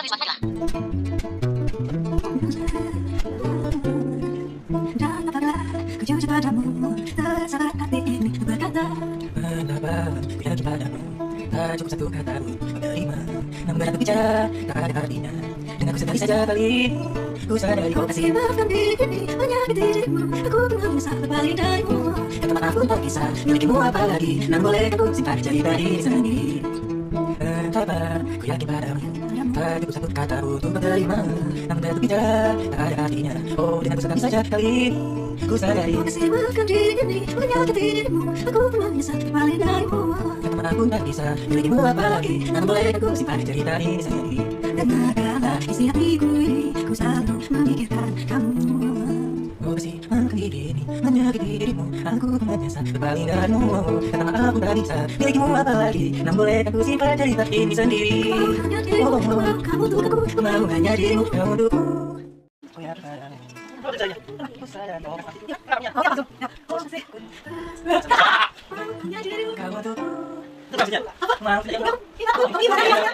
Dan apakah ku jujur padamu, tersabar hati ini berkata, Mengapa ku yakin padamu, tak cukup satu kata untuk menerima. Namun kadang ku bicara, tak ada artinya. Dengan ku sekali saja kali ku sadari kau kasih maafkan diri ini, menyakiti dirimu. Aku pun menyesal berpaling darimu. kata maaf pun tak bisa milikimu apalagi. Namun boleh aku simpan cerita diri sendiri. Mengapa ku yakin padamu, tak cukup satu kata untuk menerima. Namun kadang ku bicara, tak ada artinya. Oh, dengan ku sekali saja kali ku sadari kasih maafkan diri ini, menyakiti dirimu. Aku pun menyesal berpaling darimu. kata maaf pun tak bisa milikimu apalagi. Namun boleh aku simpan cerita diri sendiri. Dengarkanlah isi hatiku ini, ku selalu memikirkan kamu. Oh kasih maafkan diri ini, menyakiti dirimu. Aku menyesal berpaling darimu. Kata maaf pun tak bisa milikimu apalagi. Namun boleh aku simpan cerita ini sendiri. Hanya dirimu, kamu untuk aku. Mau hanya dirimu, kamu untukku. Kamu untukku. Apa? Mau